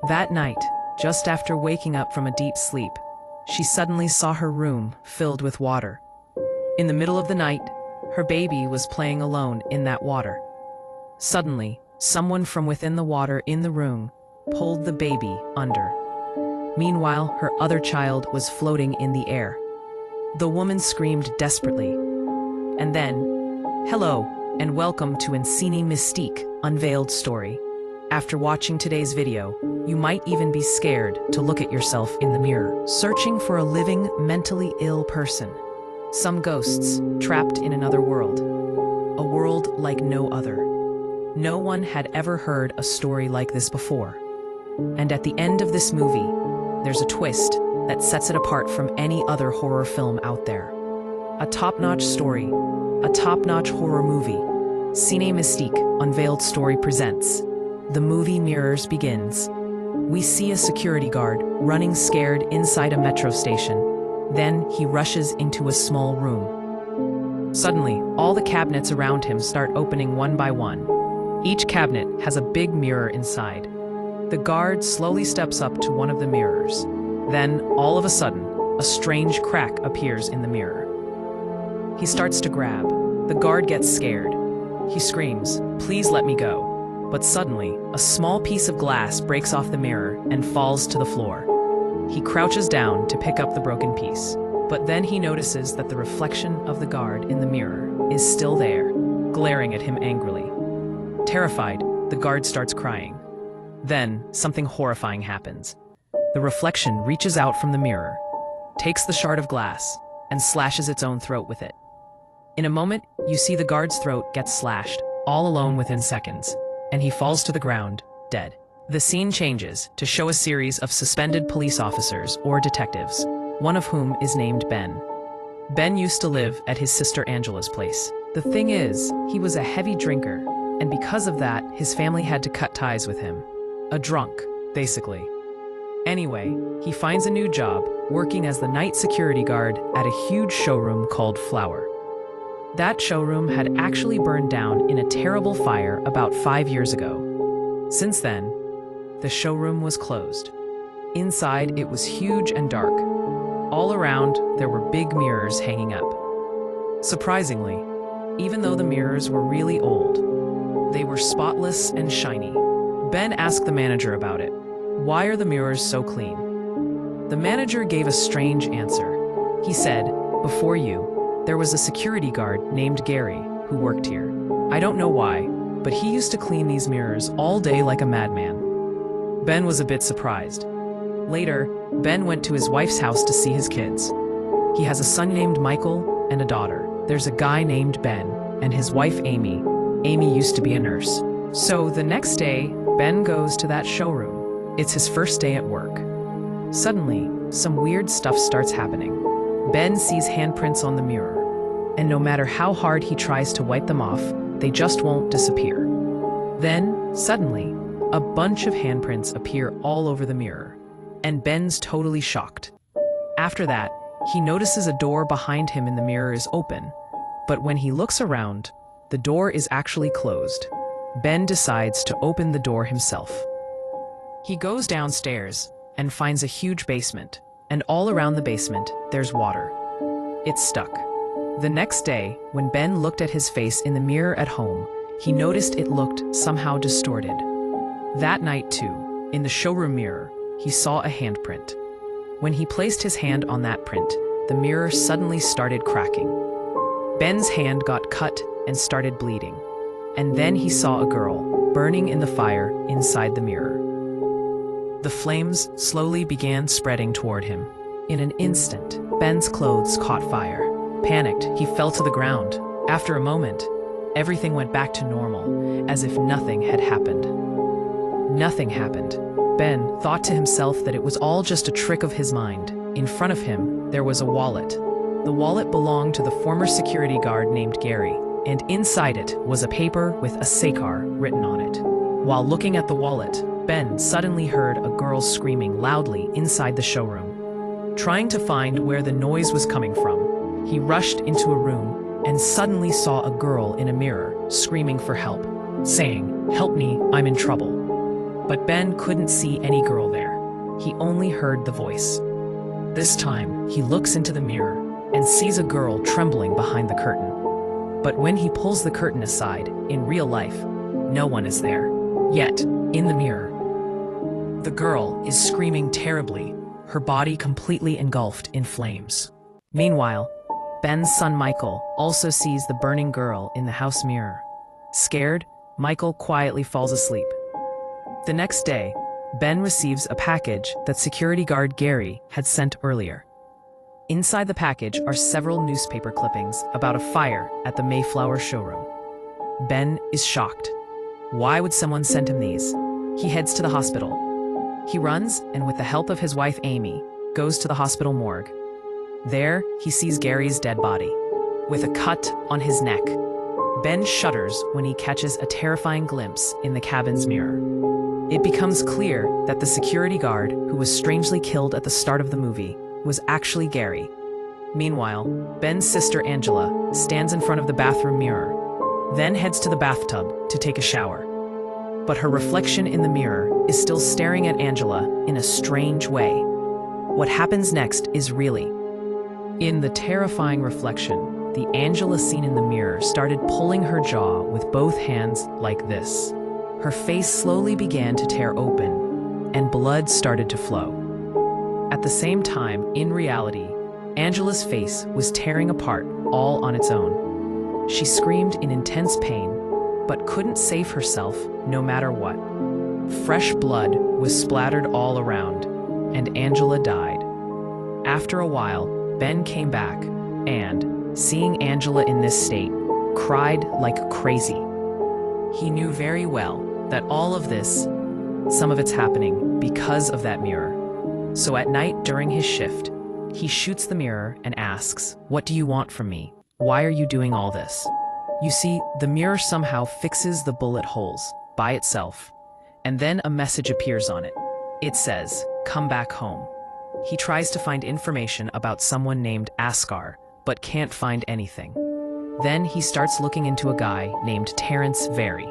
That night, just after waking up from a deep sleep, she suddenly saw her room filled with water. In the middle of the night, her baby was playing alone in that water. Suddenly, someone from within the water in the room pulled the baby under. Meanwhile, her other child was floating in the air. The woman screamed desperately. And then, hello, and welcome to Encini Mystique Unveiled Story. After watching today's video, you might even be scared to look at yourself in the mirror, searching for a living, mentally ill person. Some ghosts trapped in another world, a world like no other. No one had ever heard a story like this before. And at the end of this movie, there's a twist that sets it apart from any other horror film out there. A top-notch story, a top-notch horror movie. Cine Mystique Unveiled Story presents. The movie Mirrors begins. We see a security guard running scared inside a metro station. Then he rushes into a small room. Suddenly, all the cabinets around him start opening one by one. Each cabinet has a big mirror inside. The guard slowly steps up to one of the mirrors. Then, all of a sudden, a strange crack appears in the mirror. He starts to grab. The guard gets scared. He screams, "Please let me go." But suddenly, a small piece of glass breaks off the mirror and falls to the floor. He crouches down to pick up the broken piece. But then he notices that the reflection of the guard in the mirror is still there, glaring at him angrily. Terrified, the guard starts crying. Then, something horrifying happens. The reflection reaches out from the mirror, takes the shard of glass, and slashes its own throat with it. In a moment, you see the guard's throat get slashed, all alone within seconds, and he falls to the ground, dead. The scene changes to show a series of suspended police officers or detectives, one of whom is named Ben. Ben used to live at his sister Angela's place. The thing is, he was a heavy drinker, and because of that, his family had to cut ties with him. A drunk, basically. Anyway, he finds a new job, working as the night security guard at a huge showroom called Flower. That showroom had actually burned down in a terrible fire about 5 years ago. Since then, the showroom was closed. Inside, it was huge and dark. All around, there were big mirrors hanging up. Surprisingly, even though the mirrors were really old, they were spotless and shiny. Ben asked the manager about it. Why are the mirrors so clean? The manager gave a strange answer. He said, "Before you, there was a security guard named Gary who worked here. I don't know why, but he used to clean these mirrors all day like a madman." Ben was a bit surprised. Later, Ben went to his wife's house to see his kids. He has a son named Michael and a daughter. There's a guy named Ben and his wife Amy. Amy used to be a nurse. So the next day, Ben goes to that showroom. It's his first day at work. Suddenly, some weird stuff starts happening. Ben sees handprints on the mirror, and no matter how hard he tries to wipe them off, they just won't disappear. Then, suddenly, a bunch of handprints appear all over the mirror, and Ben's totally shocked. After that, he notices a door behind him in the mirror is open, but when he looks around, the door is actually closed. Ben decides to open the door himself. He goes downstairs and finds a huge basement, and all around the basement, there's water. It's stuck. The next day, when Ben looked at his face in the mirror at home, he noticed it looked somehow distorted. That night too, in the showroom mirror, he saw a handprint. When he placed his hand on that print, the mirror suddenly started cracking. Ben's hand got cut and started bleeding. And then he saw a girl burning in the fire inside the mirror. The flames slowly began spreading toward him. In an instant, Ben's clothes caught fire. Panicked, he fell to the ground. After a moment, everything went back to normal, as if nothing had happened. Nothing happened. Ben thought to himself that it was all just a trick of his mind. In front of him, there was a wallet. The wallet belonged to the former security guard named Gary, and inside it was a paper with a Sakar written on it. While looking at the wallet, Ben suddenly heard a girl screaming loudly inside the showroom. Trying to find where the noise was coming from, he rushed into a room and suddenly saw a girl in a mirror screaming for help, saying, "Help me, I'm in trouble." But Ben couldn't see any girl there. He only heard the voice. This time, he looks into the mirror and sees a girl trembling behind the curtain. But when he pulls the curtain aside, in real life, no one is there. Yet, in the mirror, the girl is screaming terribly, her body completely engulfed in flames. Meanwhile, Ben's son Michael also sees the burning girl in the house mirror. Scared, Michael quietly falls asleep. The next day, Ben receives a package that security guard Gary had sent earlier. Inside the package are several newspaper clippings about a fire at the Mayflower showroom. Ben is shocked. Why would someone send him these? He heads to the hospital. He runs and, with the help of his wife Amy, goes to the hospital morgue. There, he sees Gary's dead body, with a cut on his neck. Ben shudders when he catches a terrifying glimpse in the cabin's mirror. It becomes clear that the security guard who was strangely killed at the start of the movie was actually Gary. Meanwhile, Ben's sister Angela stands in front of the bathroom mirror, then heads to the bathtub to take a shower. But her reflection in the mirror is still staring at Angela in a strange way. What happens next is really. In the terrifying reflection, the Angela seen in the mirror started pulling her jaw with both hands like this. Her face slowly began to tear open, and blood started to flow. At the same time, in reality, Angela's face was tearing apart all on its own. She screamed in intense pain, but couldn't save herself no matter what. Fresh blood was splattered all around, and Angela died. After a while, Ben came back and, seeing Angela in this state, cried like crazy. He knew very well that all of this, some of it's happening because of that mirror. So at night during his shift, he shoots the mirror and asks, "What do you want from me? Why are you doing all this?" You see, the mirror somehow fixes the bullet holes by itself, and then a message appears on it. It says, "Come back home." He tries to find information about someone named Askar, but can't find anything. Then he starts looking into a guy named Terrence Very,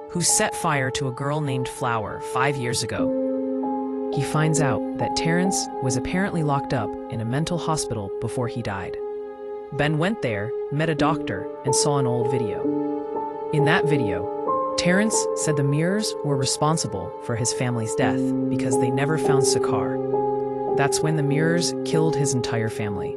who set fire to a girl named Flower 5 years ago. He finds out that Terrence was apparently locked up in a mental hospital before he died. Ben went there, met a doctor, and saw an old video. In that video, Terrence said the mirrors were responsible for his family's death because they never found Sakar. That's when the mirrors killed his entire family.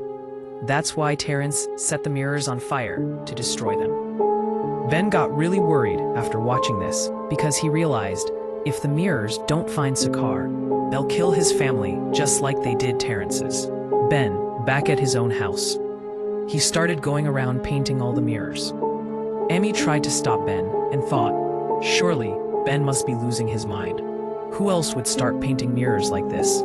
That's why Terrence set the mirrors on fire to destroy them. Ben got really worried after watching this because he realized if the mirrors don't find Sakar, they'll kill his family just like they did Terrence's. Ben, back at his own house, he started going around painting all the mirrors. Emmy tried to stop Ben and thought, surely Ben must be losing his mind. Who else would start painting mirrors like this?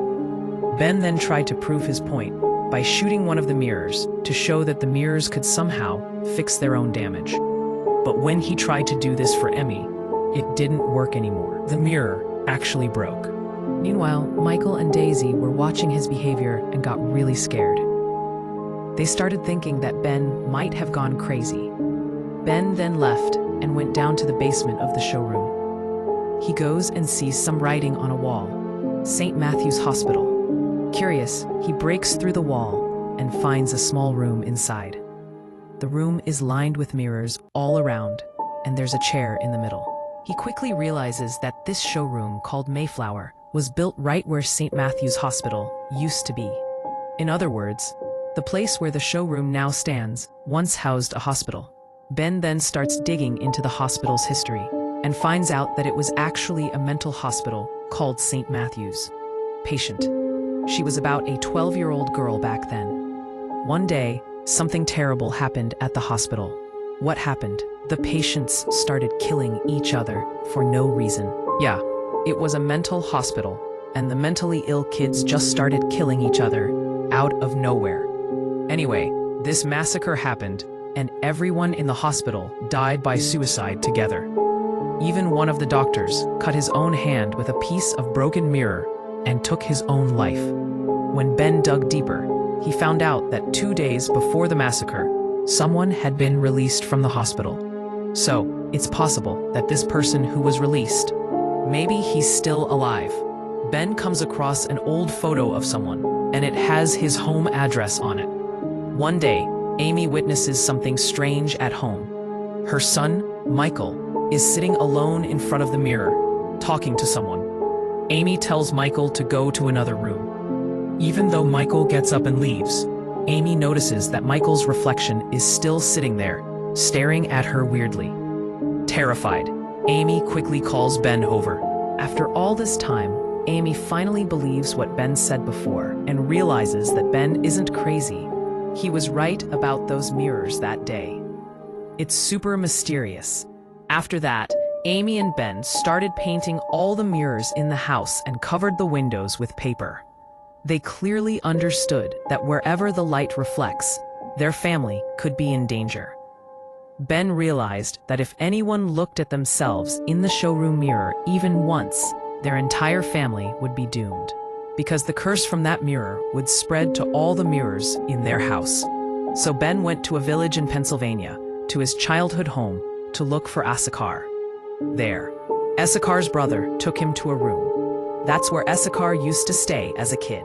Ben then tried to prove his point by shooting one of the mirrors to show that the mirrors could somehow fix their own damage. But when he tried to do this for Emmy, it didn't work anymore. The mirror actually broke. Meanwhile, Michael and Daisy were watching his behavior and got really scared. They started thinking that Ben might have gone crazy. Ben then left and went down to the basement of the showroom. He goes and sees some writing on a wall, St. Matthew's Hospital. Curious, he breaks through the wall and finds a small room inside. The room is lined with mirrors all around, and there's a chair in the middle. He quickly realizes that this showroom, called Mayflower, was built right where St. Matthew's Hospital used to be. In other words, the place where the showroom now stands once housed a hospital. Ben then starts digging into the hospital's history and finds out that it was actually a mental hospital called St. Matthew's. Patient. She was about a 12-year-old girl back then. One day, something terrible happened at the hospital. What happened? The patients started killing each other for no reason. Yeah, it was a mental hospital, and the mentally ill kids just started killing each other out of nowhere. Anyway, this massacre happened, and everyone in the hospital died by suicide together. Even one of the doctors cut his own hand with a piece of broken mirror and took his own life. When Ben dug deeper, he found out that 2 days before the massacre, someone had been released from the hospital. So, it's possible that this person who was released Maybe he's still alive. Ben comes across an old photo of someone, and it has his home address on it. One day, Amy witnesses something strange at home. Her son, Michael, is sitting alone in front of the mirror, talking to someone. Amy tells Michael to go to another room. Even though Michael gets up and leaves, Amy notices that Michael's reflection is still sitting there, staring at her weirdly. Terrified, Amy quickly calls Ben over. After all this time, Amy finally believes what Ben said before and realizes that Ben isn't crazy. He was right about those mirrors that day. It's super mysterious. After that, Amy and Ben started painting all the mirrors in the house and covered the windows with paper. They clearly understood that wherever the light reflects, their family could be in danger. Ben realized that if anyone looked at themselves in the showroom mirror even once, their entire family would be doomed, because the curse from that mirror would spread to all the mirrors in their house. So Ben went to a village in Pennsylvania, to his childhood home, to look for Issachar. There, Issachar's brother took him to a room. That's where Issachar used to stay as a kid.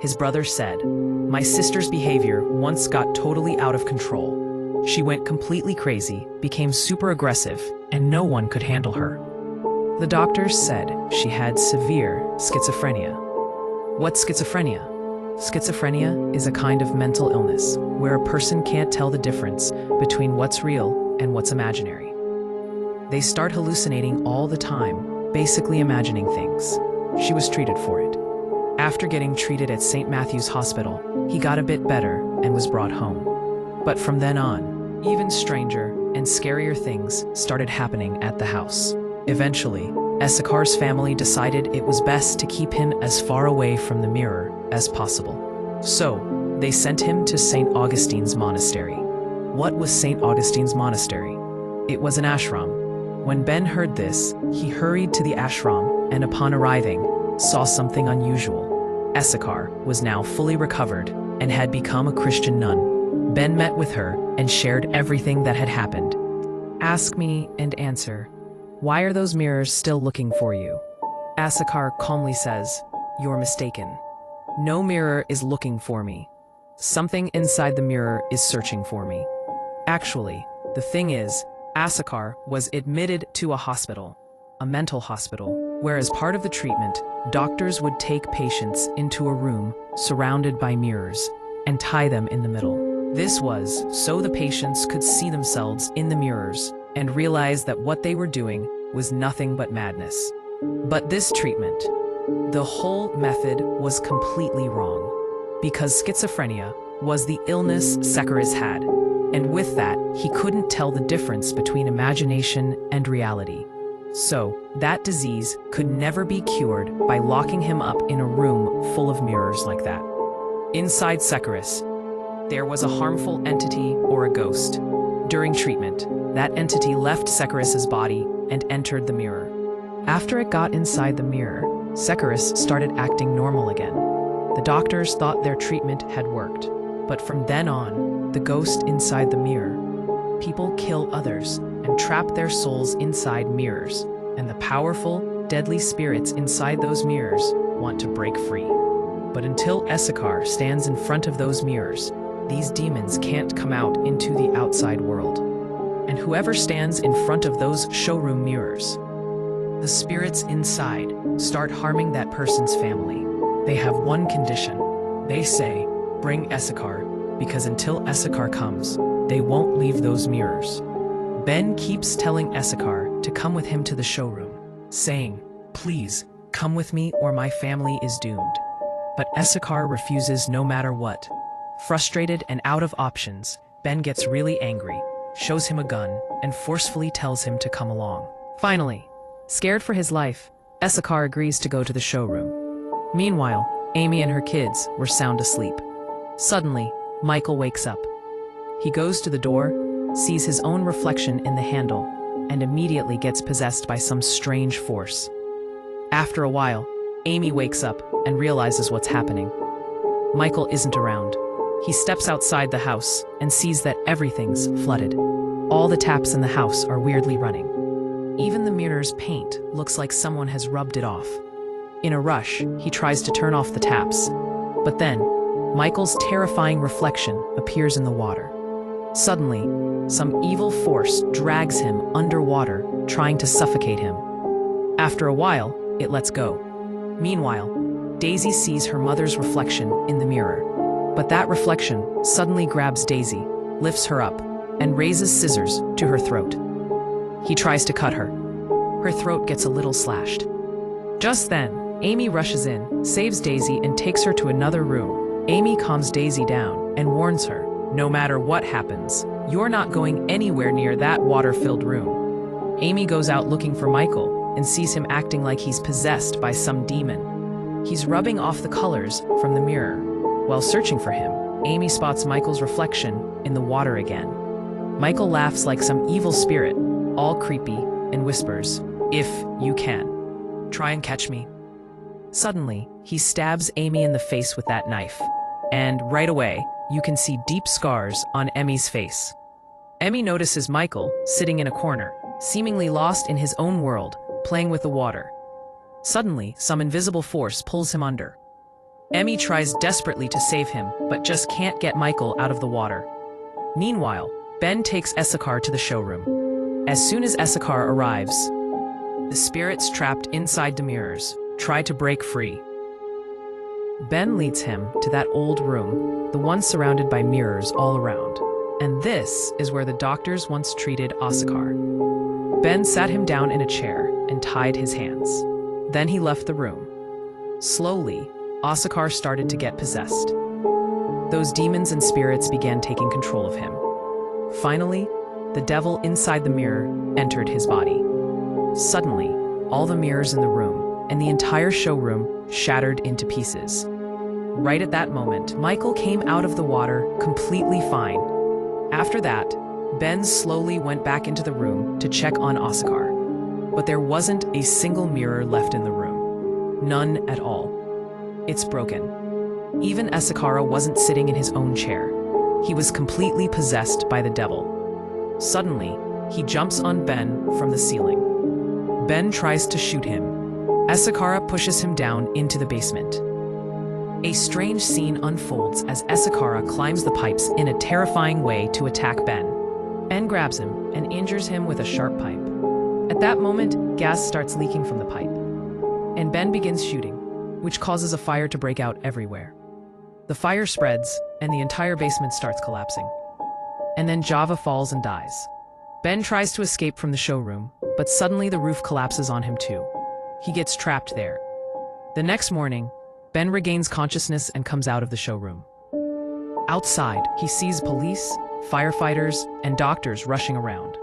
His brother said, "My sister's behavior once got totally out of control. She went completely crazy, became super aggressive, and no one could handle her. The doctors said she had severe schizophrenia." What's schizophrenia? Schizophrenia is a kind of mental illness where a person can't tell the difference between what's real and what's imaginary. They start hallucinating all the time, basically imagining things. She was treated for it. After getting treated at St. Matthew's Hospital, he got a bit better and was brought home. But from then on, even stranger and scarier things started happening at the house. Eventually, Issachar's family decided it was best to keep him as far away from the mirror as possible. So, they sent him to St. Augustine's monastery. What was St. Augustine's monastery? It was an ashram. When Ben heard this, he hurried to the ashram and upon arriving, saw something unusual. Issachar was now fully recovered and had become a Christian nun. Ben met with her and shared everything that had happened. "Ask me and answer. Why are those mirrors still looking for you?" Issachar calmly says, "You're mistaken. No mirror is looking for me. Something inside the mirror is searching for me." Actually, the thing is, Issachar was admitted to a hospital, a mental hospital, where as part of the treatment, doctors would take patients into a room surrounded by mirrors and tie them in the middle. This was so the patients could see themselves in the mirrors and realize that what they were doing was nothing but madness. But this treatment, the whole method was completely wrong, because schizophrenia was the illness Issachar had, and with that, he couldn't tell the difference between imagination and reality. So, that disease could never be cured by locking him up in a room full of mirrors like that. Inside Issachar, there was a harmful entity or a ghost. During treatment, that entity left Issachar's body and entered the mirror. After it got inside the mirror, Issachar started acting normal again. The doctors thought their treatment had worked, but from then on, the ghost inside the mirror, people kill others and trap their souls inside mirrors, and the powerful, deadly spirits inside those mirrors want to break free. But until Issachar stands in front of those mirrors, these demons can't come out into the outside world. And whoever stands in front of those showroom mirrors, the spirits inside start harming that person's family. They have one condition. They say, "Bring Issachar," because until Issachar comes, they won't leave those mirrors. Ben keeps telling Issachar to come with him to the showroom, saying, "Please, come with me or my family is doomed." But Issachar refuses no matter what. Frustrated and out of options, Ben gets really angry, shows him a gun, and forcefully tells him to come along. Finally, scared for his life, Issachar agrees to go to the showroom. Meanwhile, Amy and her kids were sound asleep. Suddenly, Michael wakes up. He goes to the door, sees his own reflection in the handle, and immediately gets possessed by some strange force. After a while, Amy wakes up and realizes what's happening. Michael isn't around. He steps outside the house and sees that everything's flooded. All the taps in the house are weirdly running. Even the mirror's paint looks like someone has rubbed it off. In a rush, he tries to turn off the taps. But then, Michael's terrifying reflection appears in the water. Suddenly, some evil force drags him underwater, trying to suffocate him. After a while, it lets go. Meanwhile, Daisy sees her mother's reflection in the mirror. But that reflection suddenly grabs Daisy, lifts her up, and raises scissors to her throat. He tries to cut her. Her throat gets a little slashed. Just then, Amy rushes in, saves Daisy, and takes her to another room. Amy calms Daisy down and warns her, no matter what happens, you're not going anywhere near that water-filled room. Amy goes out looking for Michael and sees him acting like he's possessed by some demon. He's rubbing off the colors from the mirror. While searching for him, Amy spots Michael's reflection in the water again. Michael laughs like some evil spirit, all creepy, and whispers, "If you can, try and catch me." Suddenly, he stabs Amy in the face with that knife. And right away, you can see deep scars on Emmy's face. Emmy notices Michael sitting in a corner, seemingly lost in his own world, playing with the water. Suddenly, some invisible force pulls him under. Emmy tries desperately to save him, but just can't get Michael out of the water. Meanwhile, Ben takes Issachar to the showroom. As soon as Issachar arrives, the spirits trapped inside the mirrors try to break free. Ben leads him to that old room, the one surrounded by mirrors all around. And this is where the doctors once treated Issachar. Ben sat him down in a chair and tied his hands. Then he left the room. Slowly, Issachar started to get possessed. Those demons and spirits began taking control of him. Finally, the devil inside the mirror entered his body. Suddenly, all the mirrors in the room and the entire showroom shattered into pieces. Right at that moment, Michael came out of the water completely fine. After that, Ben slowly went back into the room to check on Issachar. But there wasn't a single mirror left in the room. None at all. It's broken. Even Issachar wasn't sitting in his own chair. He was completely possessed by the devil. Suddenly, he jumps on Ben from the ceiling. Ben tries to shoot him. Issachar pushes him down into the basement. A strange scene unfolds as Issachar climbs the pipes in a terrifying way to attack Ben. Ben grabs him and injures him with a sharp pipe. At that moment, gas starts leaking from the pipe, and Ben begins shooting, which causes a fire to break out everywhere. The fire spreads, and the entire basement starts collapsing. And then Java falls and dies. Ben tries to escape from the showroom, but suddenly the roof collapses on him too. He gets trapped there. The next morning, Ben regains consciousness and comes out of the showroom. Outside, he sees police, firefighters, and doctors rushing around.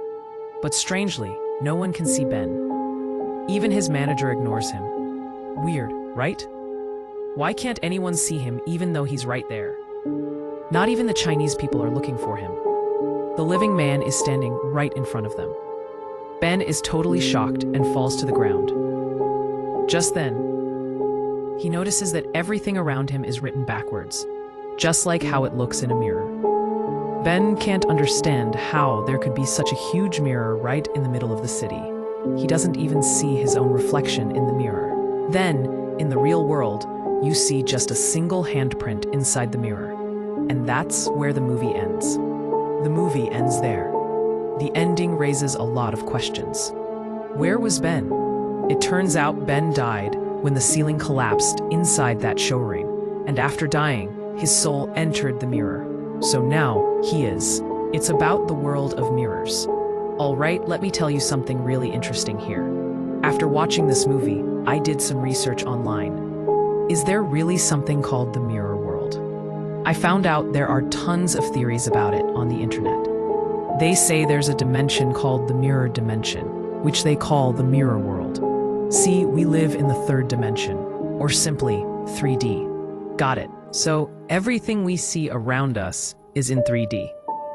But strangely, no one can see Ben. Even his manager ignores him. Weird, right? Why can't anyone see him even though he's right there? Not even the Chinese people are looking for him. The living man is standing right in front of them. Ben is totally shocked and falls to the ground. Just then, he notices that everything around him is written backwards, just like how it looks in a mirror. Ben can't understand how there could be such a huge mirror right in the middle of the city. He doesn't even see his own reflection in the mirror. Then, in the real world, you see just a single handprint inside the mirror. And that's where the movie ends. The movie ends there. The ending raises a lot of questions. Where was Ben? It turns out Ben died when the ceiling collapsed inside that showroom, and after dying, his soul entered the mirror. So now, he is. It's about the world of mirrors. Alright, let me tell you something really interesting here. After watching this movie, I did some research online. Is there really something called the mirror world? I found out there are tons of theories about it on the internet. They say there's a dimension called the mirror dimension, which they call the mirror world. See, we live in the third dimension, or simply 3D. Got it. So everything we see around us is in 3D.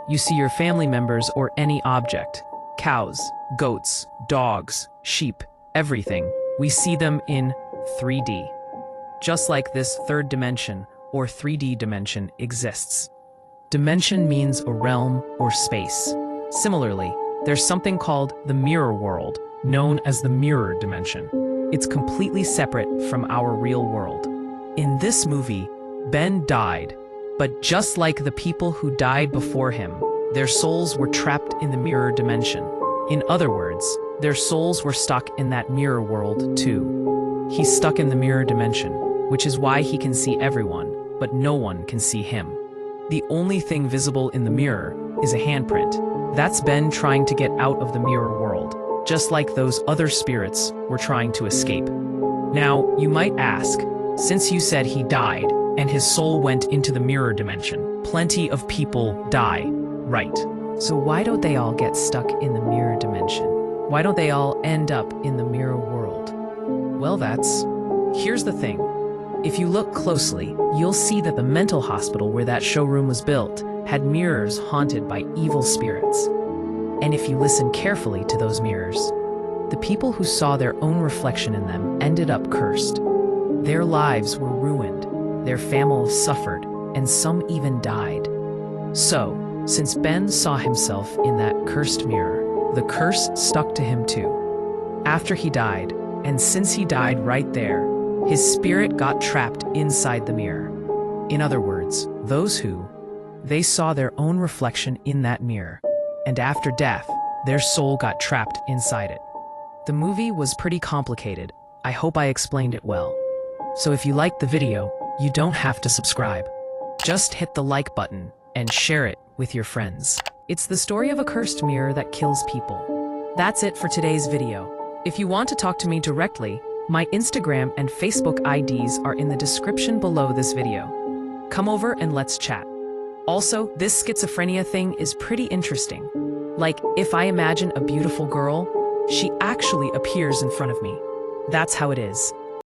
You see your family members or any object, cows, goats, dogs, sheep, everything. We see them in 3D. Just like this third dimension or 3D dimension exists. Dimension means a realm or space. Similarly, there's something called the mirror world, known as the mirror dimension. It's completely separate from our real world. In this movie, Ben died, but just like the people who died before him, their souls were trapped in the mirror dimension. In other words, their souls were stuck in that mirror world too. He's stuck in the mirror dimension, which is why he can see everyone, but no one can see him. The only thing visible in the mirror is a handprint. That's Ben trying to get out of the mirror world, just like those other spirits were trying to escape. Now, you might ask, since you said he died and his soul went into the mirror dimension, plenty of people die, right? So why don't they all get stuck in the mirror dimension? Why don't they all end up in the mirror world? Well, here's the thing. If you look closely, you'll see that the mental hospital where that showroom was built had mirrors haunted by evil spirits. And if you listen carefully to those mirrors, the people who saw their own reflection in them ended up cursed. Their lives were ruined, their families suffered, and some even died. So, since Ben saw himself in that cursed mirror, the curse stuck to him too. After he died, and since he died right there, his spirit got trapped inside the mirror. In other words, they saw their own reflection in that mirror, and after death, their soul got trapped inside it. The movie was pretty complicated. I hope I explained it well. So if you liked the video, you don't have to subscribe. Just hit the like button and share it with your friends. It's the story of a cursed mirror that kills people. That's it for today's video. If you want to talk to me directly, my Instagram and Facebook IDs are in the description below this video. Come over and let's chat. Also, this schizophrenia thing is pretty interesting. Like, if I imagine a beautiful girl, she actually appears in front of me. That's how it is.